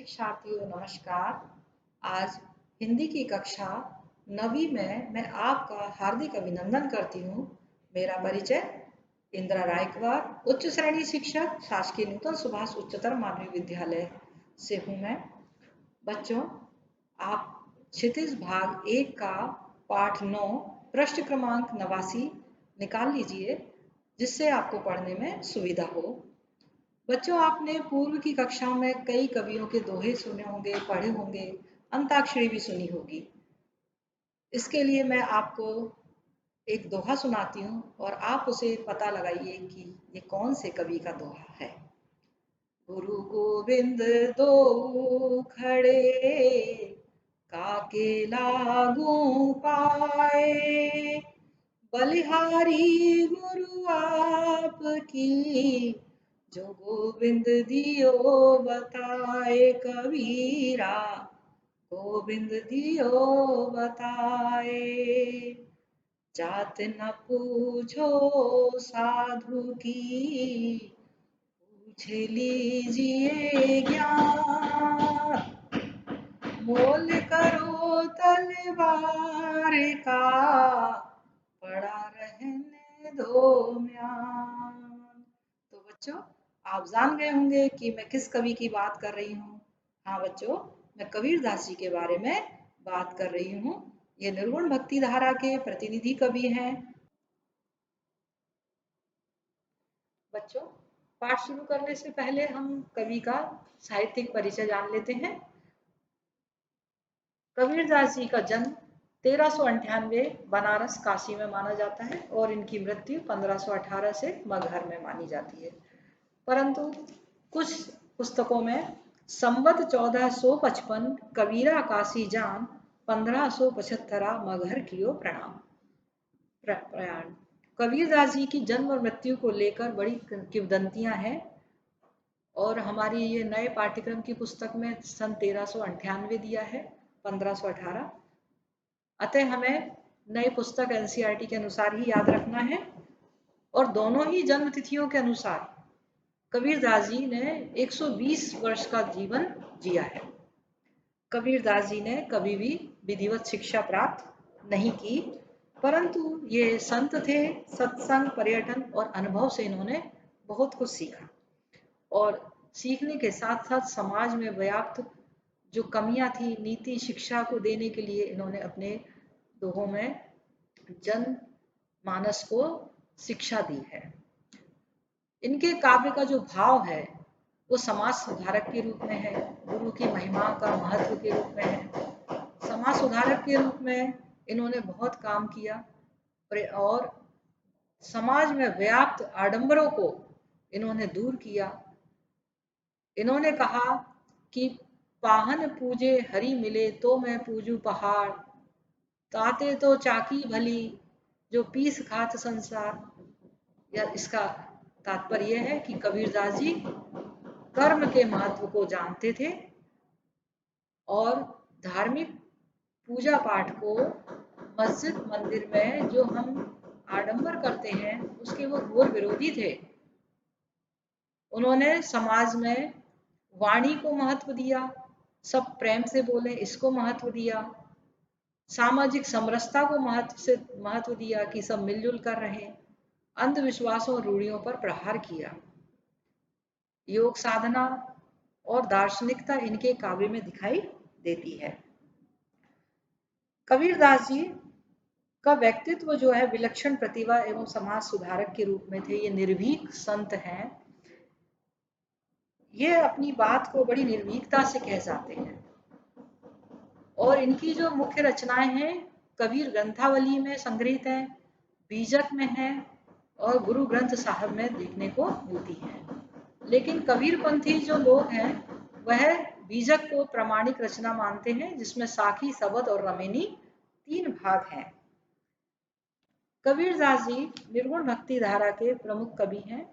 शिक्षार्थियों नमस्कार। आज हिंदी की कक्षा 9वीं में मैं आपका हार्दिक अभिनंदन करती हूँ। मेरा परिचय इंदिरा रायकवार, उच्च श्रेणी शिक्षक, शासकीय नूतन सुभाष उच्चतर माध्यमिक विद्यालय से हूँ मैं। बच्चों, आप क्षितिज भाग 1 का पाठ 9 पृष्ठ क्रमांक 89 निकाल लीजिए, जिससे आपको पढ़ने में सुविधा हो। बच्चों, आपने पूर्व की कक्षाओं में कई कवियों के दोहे सुने होंगे, पढ़े होंगे, अंताक्षरी भी सुनी होगी। इसके लिए मैं आपको एक दोहा सुनाती हूँ और आप उसे पता लगाइए कि ये कौन से कवि का दोहा है। गुरु गोविंद दो खड़े, काके लागू पाए, बलिहारी गुरु आपकी, जो गोविंद दियो बताए कबीरा, गोविंद दियो बताए। जात न पूछो साधु की, पूछ लीजिए ज्ञान, मोल करो तलवार का, पड़ा रहने दो म्यान। तो बच्चों, आप जान गए होंगे कि मैं किस कवि की बात कर रही हूँ। हाँ बच्चों, मैं कबीरदास जी के बारे में बात कर रही हूँ। ये निर्गुण भक्ति धारा के प्रतिनिधि कवि हैं। बच्चों, पाठ शुरू करने से पहले हम कवि का साहित्यिक परिचय जान लेते हैं। कबीरदास जी का जन्म 1398 बनारस काशी में माना जाता है और इनकी मृत्यु 1518 से मगहर में मानी जाती है। परंतु कुछ पुस्तकों में संवत 1455 कबीरा काशी जान, 1575 मगहर कियो प्रयाण। कबीरदास जी की जन्म और मृत्यु को लेकर बड़ी किंवदंतियां हैं और हमारी ये नए पाठ्यक्रम की पुस्तक में सन 1398 दिया है, 1518। अतः हमें नई पुस्तक एनसीईआरटी के अनुसार ही याद रखना है और दोनों ही जन्म तिथियों के अनुसार कबीरदास जी ने 120 वर्ष का जीवन जिया है। कबीरदास जी ने कभी भी विधिवत शिक्षा प्राप्त नहीं की, परंतु ये संत थे। सत्संग, पर्यटन और अनुभव से इन्होंने बहुत कुछ सीखा और सीखने के साथ साथ समाज में व्याप्त जो कमियां थी, नीति शिक्षा को देने के लिए इन्होंने अपने दोहों में जन मानस को शिक्षा दी है। इनके काव्य का जो भाव है वो समाज सुधारक के रूप में है, गुरु की महिमा का महत्व के रूप में है। समाज सुधारक के रूप में इन्होंने बहुत काम किया और समाज में व्याप्त आडंबरों को इन्होंने दूर किया। इन्होंने कहा कि पाहन पूजे हरि मिले तो मैं पूजू पहाड़, ताते तो चाकी भली जो पीस खात संसार। या इसका तात्पर्य यह है कि कबीरदास जी कर्म के महत्व को जानते थे और धार्मिक पूजा पाठ को मस्जिद मंदिर में जो हम आडंबर करते हैं उसके वो घोर विरोधी थे। उन्होंने समाज में वाणी को महत्व दिया, सब प्रेम से बोले इसको महत्व दिया, सामाजिक समरसता को महत्व दिया कि सब मिलजुल कर रहे, अंधविश्वासों और रूढ़ियों पर प्रहार किया। योग साधना और दार्शनिकता इनके काव्य में दिखाई देती है। कबीरदास जी का व्यक्तित्व जो है विलक्षण प्रतिभा एवं समाज सुधारक के रूप में थे। ये निर्भीक संत हैं। ये अपनी बात को बड़ी निर्भीकता से कह जाते हैं और इनकी जो मुख्य रचनाएं हैं कबीर ग्रंथावली में संग्रहित हैं, बीजक में है और गुरु ग्रंथ साहब में देखने को मिलती है। लेकिन कबीरपंथी जो लोग हैं वह बीजक को प्रामाणिक रचना मानते हैं, जिसमें साखी, सबद और रमेनी 3 भाग हैं। कबीरदास जी निर्गुण भक्ति धारा के प्रमुख कवि हैं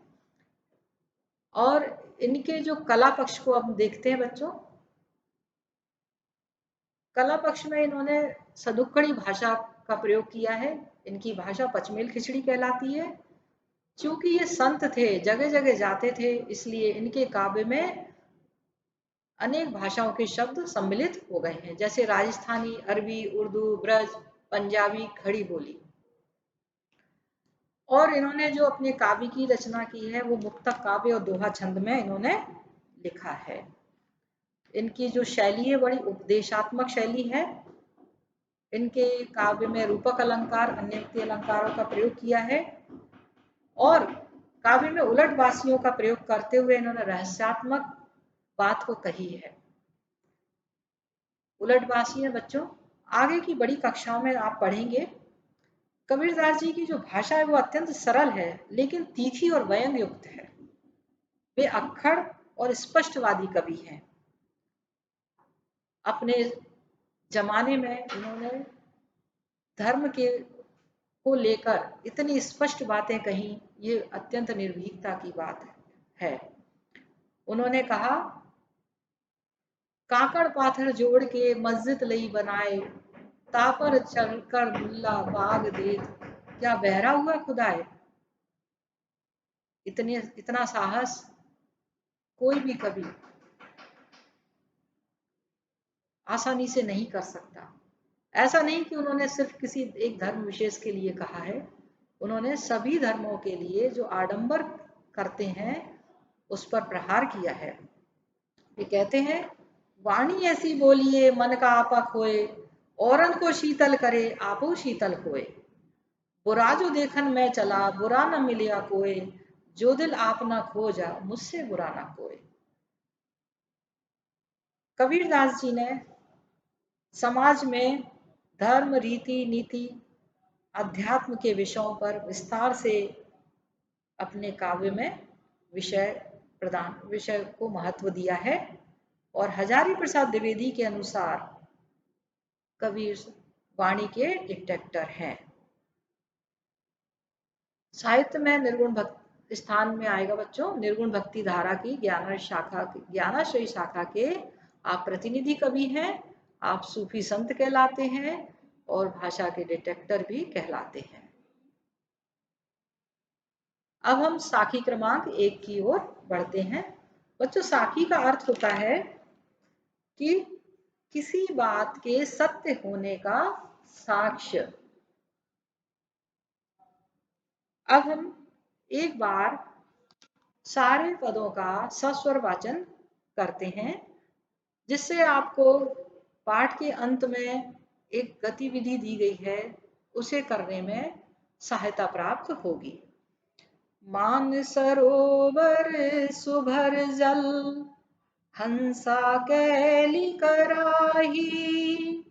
और इनके जो कला पक्ष को अब देखते हैं बच्चों। कला पक्ष में इन्होंने सदुक्कड़ी भाषा का प्रयोग किया है। इनकी भाषा पचमेल खिचड़ी कहलाती है। चूंकि ये संत थे, जगह जगह जाते थे, इसलिए इनके काव्य में अनेक भाषाओं के शब्द सम्मिलित हो गए हैं, जैसे राजस्थानी, अरबी, उर्दू, ब्रज, पंजाबी, खड़ी बोली। और इन्होंने जो अपने काव्य की रचना की है वो मुक्तक काव्य और दोहा छंद में इन्होंने लिखा है। इनकी जो शैली है बड़ी उपदेशात्मक शैली है। इनके काव्य में रूपक अलंकार, अन्यक्ति अलंकारों का प्रयोग किया है और काव्य में उलट वासियों का प्रयोग करते हुए इन्होंने रहस्यात्मक बात को कही है। उलट वासी है बच्चों, आगे की बड़ी कक्षाओं में आप पढ़ेंगे। कबीरदास जी की जो भाषा है वो अत्यंत सरल है लेकिन तीखी और व्यंग युक्त है। वे अक्खड़ और स्पष्टवादी कवि हैं। अपने जमाने में इन्होंने धर्म के को लेकर इतनी स्पष्ट बातें कही, ये अत्यंत निर्भीकता की बात है। उन्होंने कहा, काकड़ पाथर जोड़ के मस्जिद लई बनाए, तापर चलकर मुल्ला बाग देत, क्या बहरा हुआ खुदाए। इतना साहस कोई भी कवि आसानी से नहीं कर सकता। ऐसा नहीं कि उन्होंने सिर्फ किसी एक धर्म विशेष के लिए कहा है, उन्होंने सभी धर्मों के लिए जो आडंबर करते हैं उस पर प्रहार किया है। ये कहते हैं, वाणी ऐसी बोलिए मन का आपा खोए, औरन को शीतल करे आपो शीतल खोए। बुरा जो देखन में चला बुरा न मिलिया कोय, जो दिल आप ना खोजा मुझसे बुरा ना कोय। कबीरदास जी ने समाज में धर्म, रीति, नीति, अध्यात्म के विषयों पर विस्तार से अपने काव्य में विषय को महत्व दिया है और हजारी प्रसाद द्विवेदी के अनुसार कबीर वाणी के डिटेक्टर हैं। साहित्य में निर्गुण भक्ति स्थान में आएगा बच्चों। निर्गुण भक्ति धारा की ज्ञानाश्रयी शाखा के आप प्रतिनिधि कवि हैं, आप सूफी संत कहलाते हैं और भाषा के डिटेक्टर भी कहलाते हैं। अब हम साखी क्रमांक 1 की ओर बढ़ते हैं। बच्चों, साखी का अर्थ होता है कि किसी बात के सत्य होने का साक्ष्य। अब हम एक बार सारे पदों का सस्वर वाचन करते हैं, जिससे आपको पाठ के अंत में एक गतिविधि दी गई है, उसे करने में सहायता प्राप्त होगी। मान सरोवर सुभर जल, हंसा कैली कराही,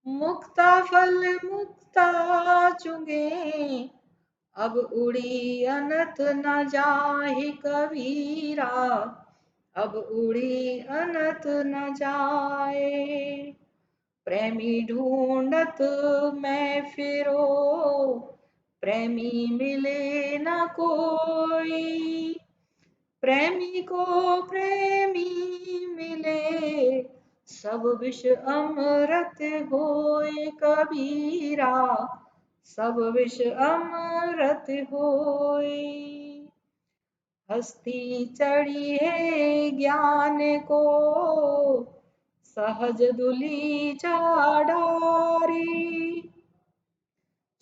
मुक्ता फल मुक्ता चुगे, अब उड़ी अनत न जाहि कबीरा, अब उड़ी अनत न जाए। प्रेमी ढूंढत मैं फिरो, प्रेमी मिले न कोई, प्रेमी को प्रेमी मिले, सब विष अमृत होए कबीरा, सब विष अमृत होए। हस्ती चढ़ी है ज्ञान को, सहज दुली चाडारी,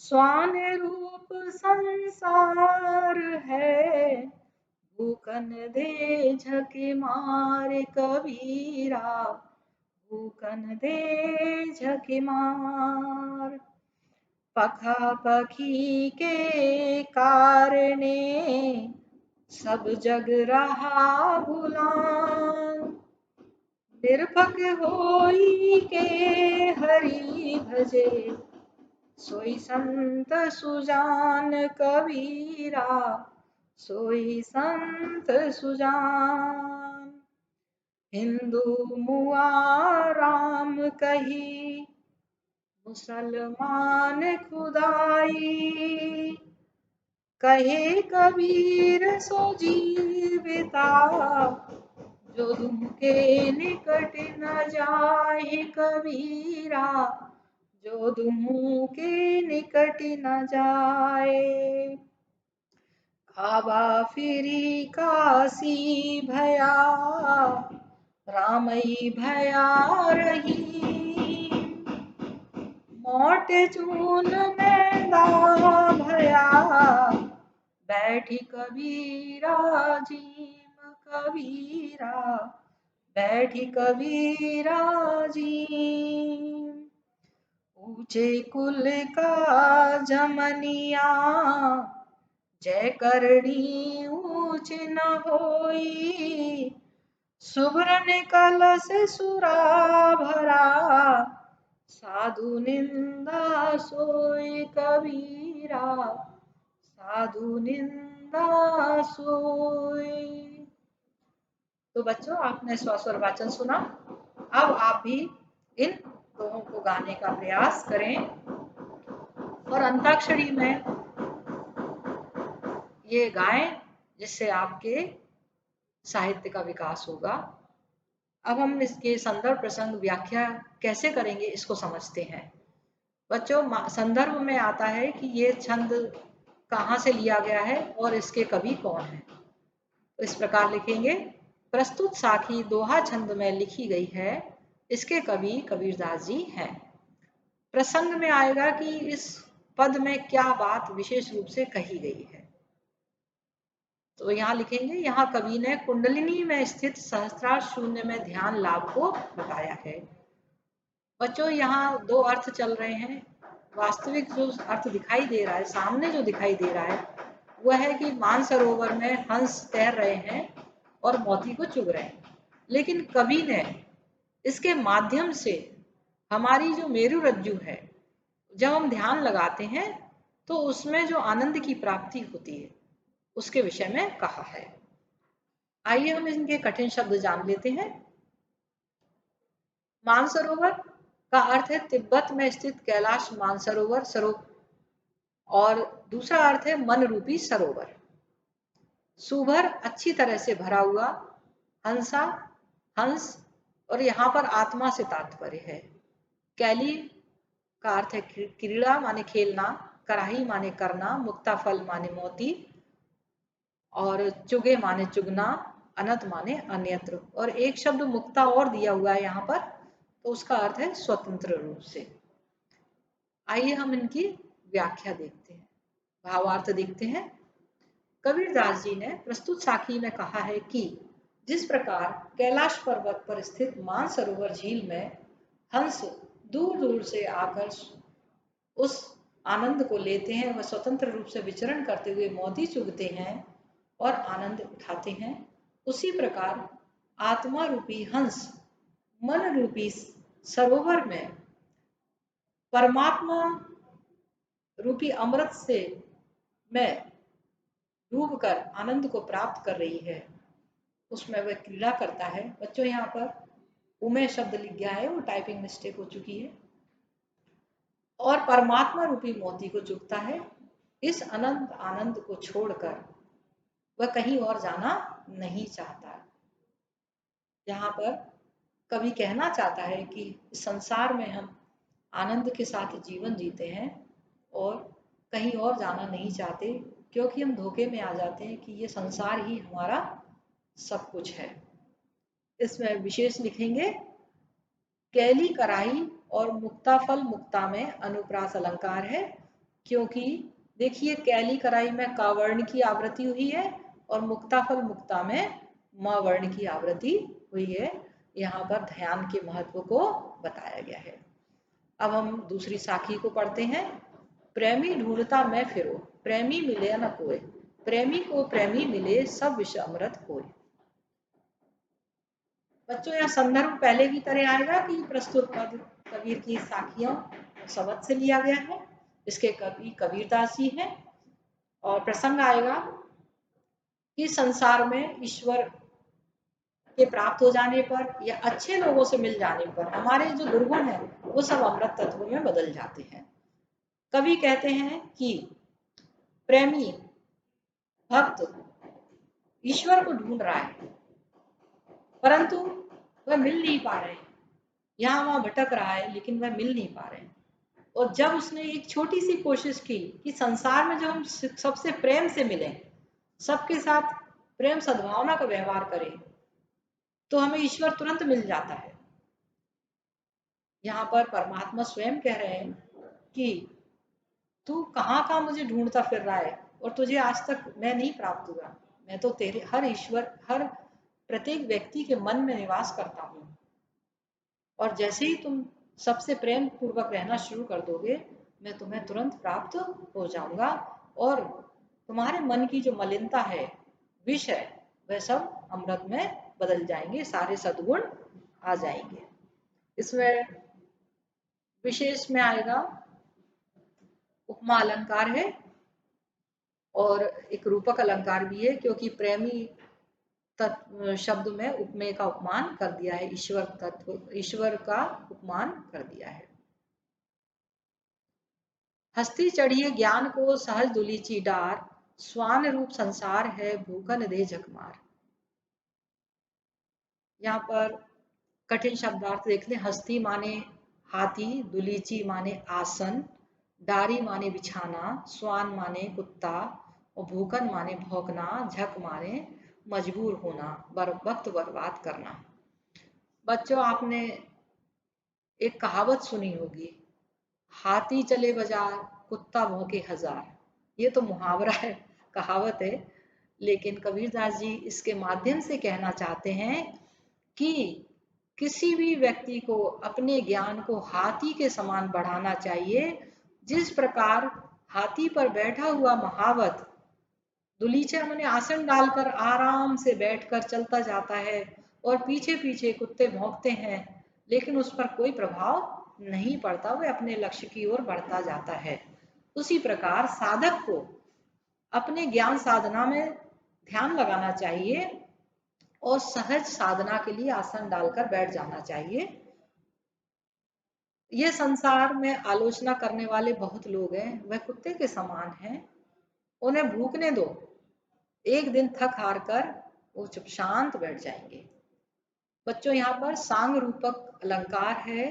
स्वान रूप संसार है, भूखन दे झके मारे कबीरा, भूखन दे झके मार। पखा पखी के कारणे, सब जग रहा भुलान, निरपक होई के हरि भजे, सोई संत सुजान कबीरा, सोई संत सुजान। हिंदू मुआ राम कही, मुसलमान खुदाई, कहे कबीर सो जीविता, जो दुम के निकट न जाए कबीरा, जो दुम के निकट न जाए। खाबा फिरी काशी भया, रामई भया रही मोटे चून में दा भया बैठी कबीरा जीम कबीरा बैठी कबीरा जीम ऊंचे कुल का जमनिया जय करणी ऊंच न होई सुब्रन कलश सुरा भरा साधु निंदा सोई कबीरा साधु निंदा सोई। तो बच्चों आपने स्वस्वर वाचन सुना। अब आप भी इन दोहों को गाने का प्रयास करें और अंताक्षरी में ये गाएं, जिससे आपके साहित्य का विकास होगा। अब हम इसके संदर्भ प्रसंग व्याख्या कैसे करेंगे इसको समझते हैं। बच्चों संदर्भ में आता है कि ये छंद कहाँ से लिया गया है और इसके कवि कौन है। तो इस प्रकार लिखेंगे, प्रस्तुत साखी दोहा छंद में लिखी गई है, इसके कवि कबीरदास जी हैं। प्रसंग में आएगा कि इस पद में क्या बात विशेष रूप से कही गई है। तो यहाँ लिखेंगे, यहाँ कवि ने कुंडलिनी में स्थित सहस्त्रार शून्य में ध्यान लाभ को बताया है। बच्चों यहाँ दो अर्थ चल रहे हैं। वास्तविक जो अर्थ दिखाई दे रहा है, सामने जो दिखाई दे रहा है, वह है कि मानसरोवर में हंस तैर रहे हैं और मोती को चुग रहे हैं। लेकिन कवि ने इसके माध्यम से हमारी जो मेरु रज्जु है, जब हम ध्यान लगाते हैं तो उसमें जो आनंद की प्राप्ति होती है उसके विषय में कहा है। आइए हम इनके कठिन शब्द जान लेते हैं। मानसरोवर का अर्थ है तिब्बत में स्थित कैलाश मानसरोवर सरोवर, और दूसरा अर्थ है मन रूपी सरोवर। सुभर अच्छी तरह से भरा हुआ, हंसा हंस, और यहाँ पर आत्मा से तात्पर्य है। कैली का अर्थ है क्रीड़ा माने खेलना, कराही माने करना, मुक्ता फल माने मोती, और चुगे माने चुगना, अनत माने अन्यत्र। और एक शब्द मुक्ता और दिया हुआ है यहाँ पर, तो उसका अर्थ है स्वतंत्र रूप से। आइए हम इनकी व्याख्या देखते हैं, भावार्थ देखते हैं। कबीरदास जी ने प्रस्तुत साखी में कहा है कि जिस प्रकार कैलाश पर्वत पर स्थित मानसरोवर झील में हंस दूर दूर से आकर उस आनंद को लेते हैं, वह स्वतंत्र रूप से विचरण करते हुए मोती चुगते हैं और आनंद उठाते हैं, उसी प्रकार आत्मा रूपी हंस मन रूपी सरोवर में परमात्मा रूपी अमृत से में डूबकर आनंद को प्राप्त कर रही है, उसमें वह क्रीड़ा करता है। बच्चों यहाँ पर उमे शब्द लिख गया है, वो टाइपिंग मिस्टेक हो चुकी है। और परमात्मा रूपी मोती को चुगता है। इस अनंत आनंद को छोड़कर वह कहीं और जाना नहीं चाहता। यहाँ पर कवि कहना चाहता है कि इस संसार में हम आनंद के साथ जीवन जीते हैं और कहीं और जाना नहीं चाहते, क्योंकि हम धोखे में आ जाते हैं कि ये संसार ही हमारा सब कुछ है। इसमें विशेष लिखेंगे, कैली कराही और मुक्ता फल मुक्ता में अनुप्रास अलंकार है, क्योंकि देखिए कैली कराई में का वर्ण की आवृत्ति हुई है और मुक्ता फल मुक्ता में म वर्ण की आवृत्ति हुई है। यहाँ पर ध्यान के महत्व को बताया गया है। अब हम दूसरी साखी को पढ़ते हैं। प्रेमी ढूंढता मैं फिरो, प्रेमी मिले न कोई, प्रेमी को प्रेमी मिले सब विष अमृत होए। बच्चों यहाँ संदर्भ पहले की तरह आएगा कि प्रस्तुत पद कबीर की साखियों शब्द से लिया गया है, इसके कवि कबीरदास जी हैं। और प्रसंग आएगा कि संसार में ईश्वर के प्राप्त हो जाने पर या अच्छे लोगों से मिल जाने पर हमारे जो दुर्गुण है वो सब अमृत तत्व में बदल जाते हैं। कवि कहते हैं कि प्रेमी भक्त ईश्वर को ढूंढ रहा है, परंतु वह मिल नहीं पा रहे हैं, यहाँ वहां भटक रहा है लेकिन वह मिल नहीं पा रहे हैं। और जब उसने एक छोटी सी कोशिश की कि संसार में जो हम सबसे प्रेम से मिलें, सबके साथ प्रेम सद्भावना का व्यवहार करें, तो हमें ईश्वर तुरंत मिल जाता है। यहाँ पर परमात्मा स्वयं कह रहे हैं कि तू कहाँ कहाँ मुझे ढूंढता फिर रहा है और तुझे आज तक मैं नहीं प्राप्त हुआ। मैं तो तेरे हर ईश्वर, हर प्रत्येक व्यक्ति के मन में निवास करता हूँ, और जैसे ही तुम सबसे प्रेम पूर्वक रहना शुरू कर दोगे, मैं तुम्हें तुरंत प्राप्त हो जाऊंगा, और तुम्हारे मन की जो मलिनता है, विष है, वह सब अमृत में बदल जाएंगे, सारे सद्गुण आ जाएंगे। इसमें विशेष में आएगा उपमा अलंकार है, और एक रूपक अलंकार भी है, क्योंकि प्रेमी तत्व शब्द में उपमेय का उपमान कर दिया है, ईश्वर तत्व, ईश्वर का उपमान कर दिया है। हस्ती चढ़िए ज्ञान को सहज दुलीची डार, स्वान रूप संसार है भूखन दे झकमार। यहाँ पर कठिन शब्दार्थ देख लें। हस्ती माने हाथी, दुलीची माने आसन, डारी माने बिछाना, स्वान माने कुत्ता, और भूखन माने भौंकना, झक माने मजबूर होना, वक्त बर्बाद करना। बच्चों, आपने एक कहावत सुनी होगी, हाथी चले बाजार, कुत्ता भौंके हजार। ये तो मुहावरा है, कहावत है, लेकिन कबीरदास जी इसके माध्यम से कहना चाहते हैं कि किसी भी व्यक्ति को अपने ज्ञान को हाथी के समान बढ़ाना चाहिए। जिस प्रकार हाथी पर बैठा हुआ महावत दुलीचा मैंने आसन डालकर आराम से बैठकर चलता जाता है, और पीछे पीछे कुत्ते भौंकते हैं, लेकिन उस पर कोई प्रभाव नहीं पड़ता, वह अपने लक्ष्य की ओर बढ़ता जाता है। उसी प्रकार साधक को अपने ज्ञान साधना में ध्यान लगाना चाहिए, और सहज साधना के लिए आसन डालकर बैठ जाना चाहिए। ये संसार में आलोचना करने वाले बहुत लोग हैं, वह कुत्ते के समान हैं, उन्हें भूखने दो, एक दिन थक हार कर वो चुप शांत बैठ जाएंगे। बच्चों, यहाँ पर सांग रूपक अलंकार है,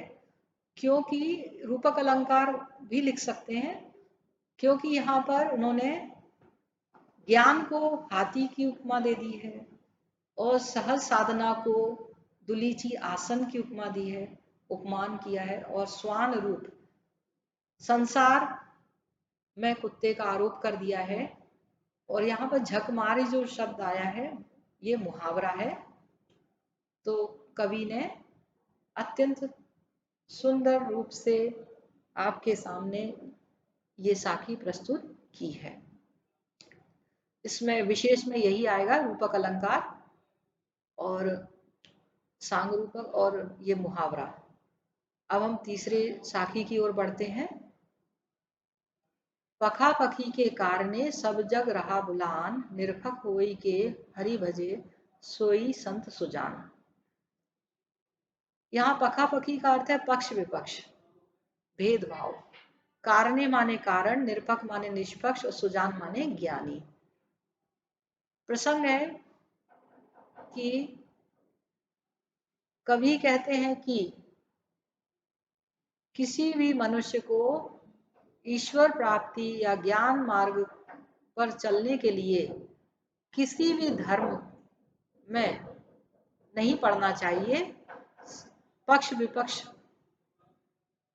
क्योंकि रूपक अलंकार भी लिख सकते हैं, क्योंकि यहाँ पर उन्होंने ज्ञान को हाथी की उपमा दे दी है, और सहज साधना को दुलीची आसन की उपमा दी है, उपमान किया है, और स्वान रूप संसार में कुत्ते का आरोप कर दिया है। और यहाँ पर झकमारी जो शब्द आया है, ये मुहावरा है। तो कवि ने अत्यंत सुंदर रूप से आपके सामने ये साखी प्रस्तुत की है। इसमें विशेष में यही आएगा, रूपक अलंकार और सांग रूपक और ये मुहावरा। अब हम तीसरे साखी की ओर बढ़ते हैं। पखा पखी के कारणे सब जग रहा बुलान, निरखक होई के हरि भजे सोई संत सुजान। यहाँ पखा पखी का अर्थ है पक्ष विपक्ष, भेदभाव। कारणे माने कारण, निरपक माने निष्पक्ष, और सुजान माने ज्ञानी। प्रसंग है कि कवि कहते हैं कि किसी भी मनुष्य को ईश्वर प्राप्ति या ज्ञान मार्ग पर चलने के लिए किसी भी धर्म में नहीं पड़ना चाहिए। पक्ष विपक्ष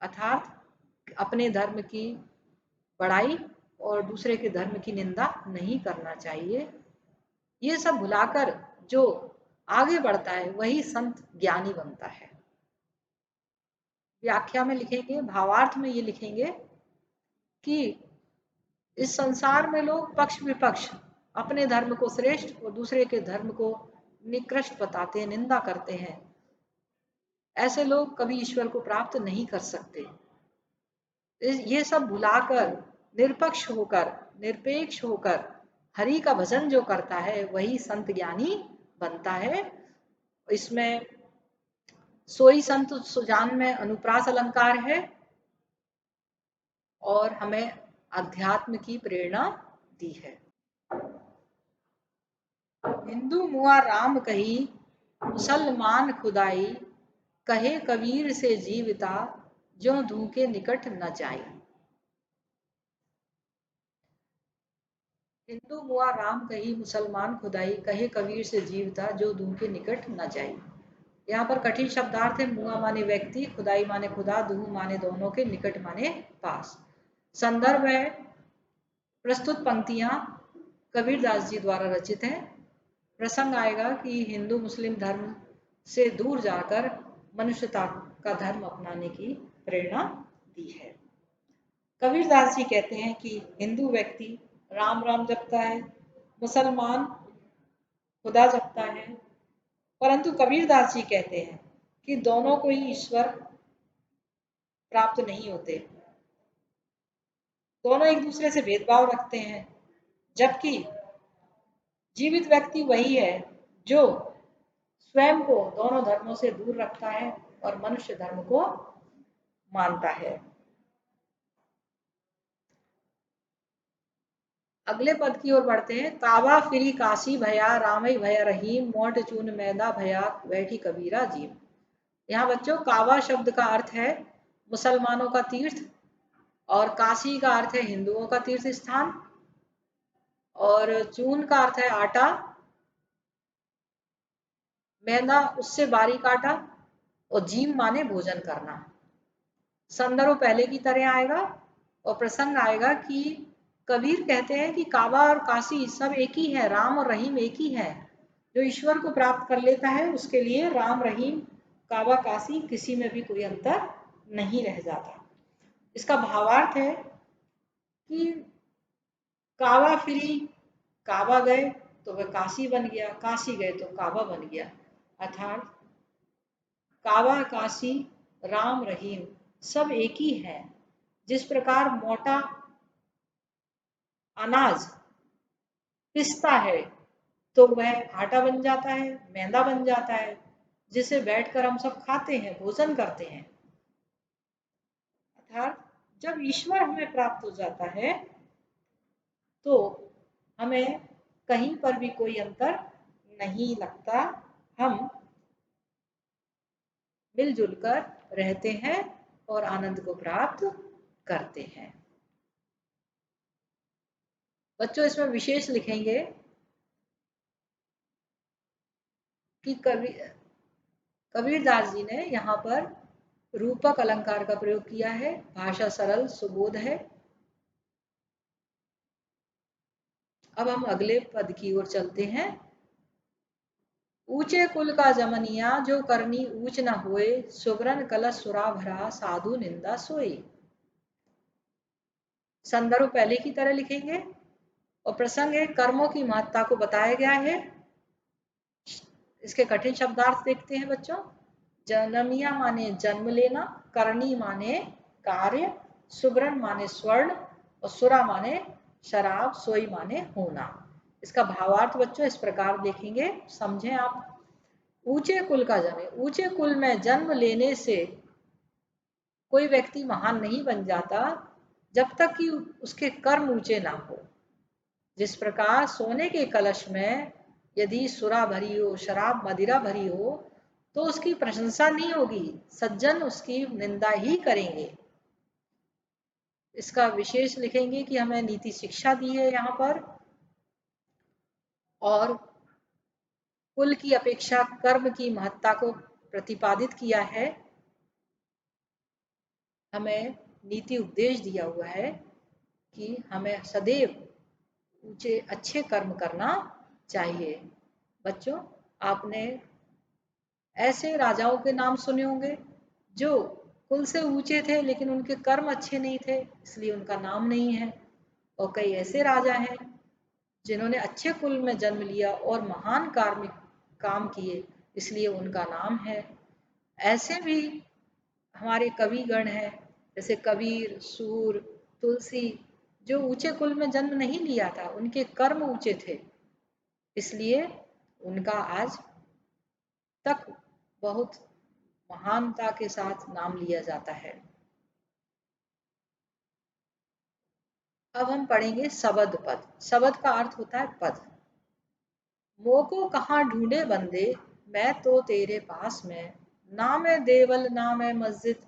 अर्थात अपने धर्म की बड़ाई और दूसरे के धर्म की निंदा नहीं करना चाहिए। ये सब भुलाकर जो आगे बढ़ता है वही संत ज्ञानी बनता है। व्याख्या में लिखेंगे, भावार्थ में ये लिखेंगे कि इस संसार में लोग पक्ष विपक्ष, अपने धर्म को श्रेष्ठ और दूसरे के धर्म को निकृष्ट बताते हैं, निंदा करते हैं। ऐसे लोग कभी ईश्वर को प्राप्त नहीं कर सकते। ये सब भुलाकर निरपक्ष होकर, निरपेक्ष होकर हरि का भजन जो करता है वही संत ज्ञानी बनता है। इसमें सोई संत सुजान में अनुप्रास अलंकार है, और हमें अध्यात्म की प्रेरणा दी है। हिंदू मुआ राम कही, मुसलमान खुदाई, कहे कबीर से जीविता, जो धू के निकट न जाई। हिंदू मुआ राम कही, मुसलमान खुदाई, कहे कबीर से जीविता, जो धू के निकट न जाई। यहाँ पर कठिन शब्दार्थ है। मुआ माने व्यक्ति, खुदाई माने खुदा, दूह माने दोनों के, निकट माने पास। संदर्भ है प्रस्तुत पंक्तियां कबीरदास जी द्वारा रचित हैं। प्रसंग आएगा कि हिंदू मुस्लिम धर्म से दूर जाकर मनुष्यता का धर्म अपनाने की प्रेरणा दी है। कबीरदास जी कहते हैं कि हिंदू व्यक्ति राम राम जपता है, मुसलमान खुदा जपता है, परंतु कबीरदास जी कहते हैं कि दोनों को ही ईश्वर प्राप्त नहीं होते, दोनों एक दूसरे से भेदभाव रखते हैं, जबकि जीवित व्यक्ति वही है जो स्वयं को दोनों धर्मों से दूर रखता है और मनुष्य धर्म को मानता है। अगले पद की ओर बढ़ते हैं। काबा फिरी काशी भया, रामई भया रहीम, मोट चून मैदा भया, बैठी कबीरा जीव। यहाँ बच्चों काबा शब्द का अर्थ है मुसलमानों का तीर्थ, और काशी का अर्थ है हिंदुओं का तीर्थ स्थान, और चून का अर्थ है आटा, मैदा उससे बारीक आटा, और जीम माने भोजन करना। संदर्भ पहले की तरह आएगा और प्रसंग आएगा कि कबीर कहते हैं कि काबा और काशी सब एक ही है, राम और रहीम एक ही है। जो ईश्वर को प्राप्त कर लेता है उसके लिए राम रहीम काबा काशी किसी में भी कोई अंतर नहीं रह जाता। इसका भावार्थ है कि काबा फिरी, काबा गए तो वह काशी बन गया, काशी गए तो काबा बन गया। अर्थात काबा काशी राम रहीम सब एक ही है। जिस प्रकार मोटा अनाज पिसता है तो वह आटा बन जाता है, मैदा बन जाता है, जिसे बैठकर हम सब खाते हैं, भोजन करते हैं। अर्थात जब ईश्वर हमें प्राप्त हो जाता है तो हमें कहीं पर भी कोई अंतर नहीं लगता, हम मिलजुल कर रहते हैं और आनंद को प्राप्त करते हैं। बच्चों इसमें विशेष लिखेंगे कि कबीरदास जी ने यहाँ पर रूपक अलंकार का प्रयोग किया है, भाषा सरल सुबोध है। अब हम अगले पद की ओर चलते हैं। ऊंचे कुल का जमनिया, जो करनी ऊंच न होए, सुवरन कलश सुरा भरा, साधु निंदा सोई। संदर्भ पहले की तरह लिखेंगे और प्रसंग है कर्मों की महत्ता को बताया गया है। इसके कठिन शब्दार्थ देखते हैं बच्चों। जनमिया माने जन्म लेना, करनी माने कार्य, सुब्रन माने स्वर्ण, और सुरा माने शराब, सोई माने होना। इसका भावार्थ बच्चों इस प्रकार देखेंगे, समझें आप। ऊंचे कुल का जन्म, ऊंचे कुल में जन्म लेने से कोई व्यक्ति महान नहीं बन जाता जब तक कि उसके कर्म ऊंचे ना हो। जिस प्रकार सोने के कलश में यदि सुरा भरी हो, शराब मदिरा भरी हो, तो उसकी प्रशंसा नहीं होगी, सज्जन उसकी निंदा ही करेंगे। इसका विशेष लिखेंगे कि हमें नीति शिक्षा दी है यहाँ पर, और कुल की अपेक्षा कर्म की महत्ता को प्रतिपादित किया है। हमें नीति उपदेश दिया हुआ है कि हमें सदैव ऊंचे अच्छे कर्म करना चाहिए। बच्चों आपने ऐसे राजाओं के नाम सुने होंगे जो कुल से ऊंचे थे लेकिन उनके कर्म अच्छे नहीं थे, इसलिए उनका नाम नहीं है। और कई ऐसे राजा हैं जिन्होंने अच्छे कुल में जन्म लिया और महान कार्मिक काम किए, इसलिए उनका नाम है। ऐसे भी हमारे कविगण हैं, जैसे कबीर, सूर, तुलसी, जो ऊंचे कुल में जन्म नहीं लिया था, उनके कर्म ऊंचे थे, इसलिए उनका आज तक बहुत महानता के साथ नाम लिया जाता है। अब हम पढ़ेंगे सबद पद। सबद का अर्थ होता है पद। मोको कहाँ ढूंढे बंदे, मैं तो तेरे पास में, ना मैं देवल ना मैं मस्जिद,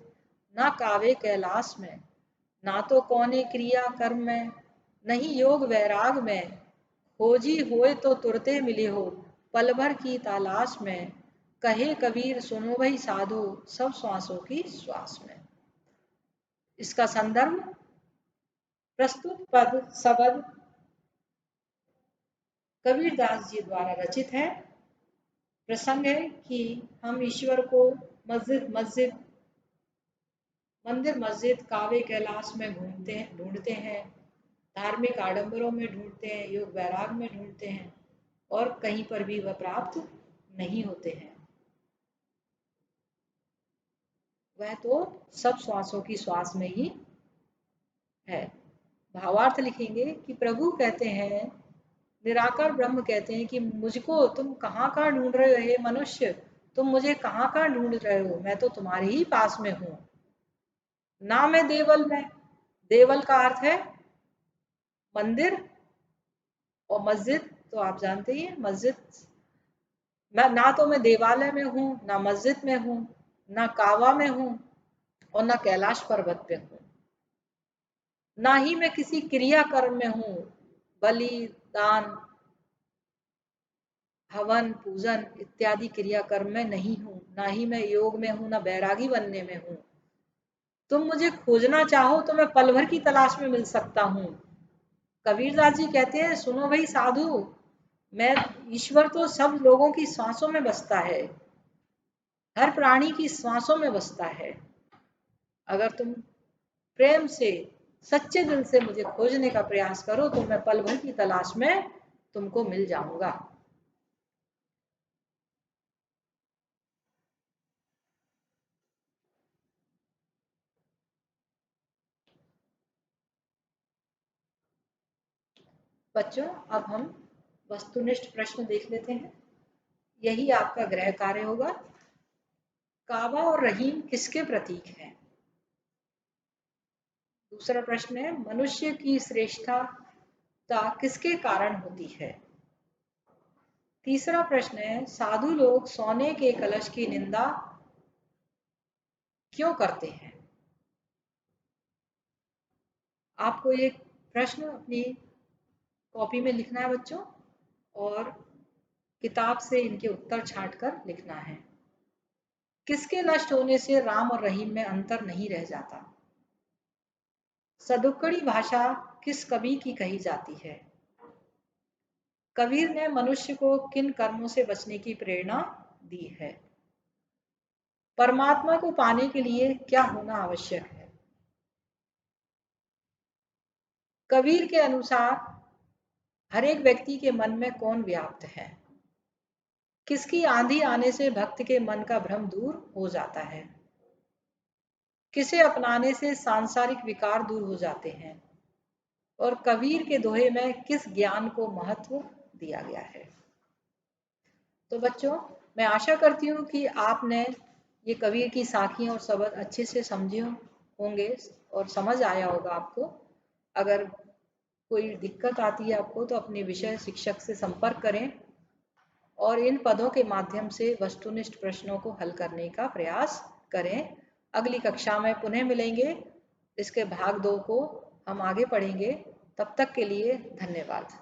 ना कावे कैलाश में, ना तो कौने क्रिया कर्म में, नहीं योग वैराग में, खोजी होए तो तुरते मिले हो, पल भर की तलाश में, कहे कबीर सुनो भाई साधु सब श्वासों की श्वास में। इसका संदर्भ प्रस्तुत पद शब्द कबीरदास जी द्वारा रचित है। प्रसंग है कि हम ईश्वर को मंदिर मस्जिद कावे कैलाश में ढूंढते हैं, धार्मिक आडंबरों में ढूंढते हैं, योग वैराग में ढूंढते हैं और कहीं पर भी वह प्राप्त नहीं होते हैं। वह तो सब श्वासों की श्वास में ही है। भावार्थ लिखेंगे कि प्रभु कहते हैं, निराकार ब्रह्म कहते हैं कि मुझको तुम कहाँ ढूंढ रहे हो हे मनुष्य, तुम मुझे कहाँ ढूंढ रहे हो, मैं तो तुम्हारे ही पास में हूं। ना मैं देवल में, देवल का अर्थ है मंदिर और मस्जिद तो आप जानते ही हैं, मस्जिद मैं ना तो मैं देवालय में हूं, ना मस्जिद में हूं, ना कावा में हूं और ना कैलाश पर्वत पे हूं। ना ही मैं किसी क्रिया कर्म में हूं, बलि दान हवन पूजन इत्यादि क्रिया कर्म में नहीं हूं, ना ही मैं योग में हूं, ना बैरागी बनने में हूं। तुम मुझे खोजना चाहो तो मैं पल भर की तलाश में मिल सकता हूं। कबीरदास जी कहते हैं सुनो भाई साधु, मैं ईश्वर तो सब लोगों की सांसों में बसता है, हर प्राणी की सांसों में बसता है। अगर तुम प्रेम से सच्चे दिल से मुझे खोजने का प्रयास करो तो मैं पल भर की तलाश में तुमको मिल जाऊंगा। बच्चों अब हम वस्तुनिष्ठ प्रश्न देख लेते हैं, यही आपका गृह कार्य होगा। काबा और रहीम किसके प्रतीक हैं? दूसरा प्रश्न है मनुष्य की श्रेष्ठता किसके कारण होती है? तीसरा प्रश्न है साधु लोग सोने के कलश की निंदा क्यों करते हैं? आपको ये प्रश्न अपनी कॉपी में लिखना है बच्चों, और किताब से इनके उत्तर छांटकर लिखना है। किसके नष्ट होने से राम और रहीम में अंतर नहीं रह जाता? सदुक्कड़ी भाषा किस कवि की कही जाती है? कबीर ने मनुष्य को किन कर्मों से बचने की प्रेरणा दी है? परमात्मा को पाने के लिए क्या होना आवश्यक है? कबीर के अनुसार हर एक व्यक्ति के मन में कौन व्याप्त है? किसकी आंधी आने से भक्त के मन का भ्रम दूर हो जाता है? किसे अपनाने से सांसारिक विकार दूर हो जाते हैं? और कबीर के दोहे में किस ज्ञान को महत्व दिया गया है? तो बच्चों मैं आशा करती हूँ कि आपने ये कबीर की साखियाँ और शब्द अच्छे से समझे होंगे और समझ आया होगा आपको। अगर कोई दिक्कत आती है आपको तो अपने विषय शिक्षक से संपर्क करें और इन पदों के माध्यम से वस्तुनिष्ठ प्रश्नों को हल करने का प्रयास करें। अगली कक्षा में पुनः मिलेंगे, इसके भाग 2 को हम आगे पढ़ेंगे। तब तक के लिए धन्यवाद।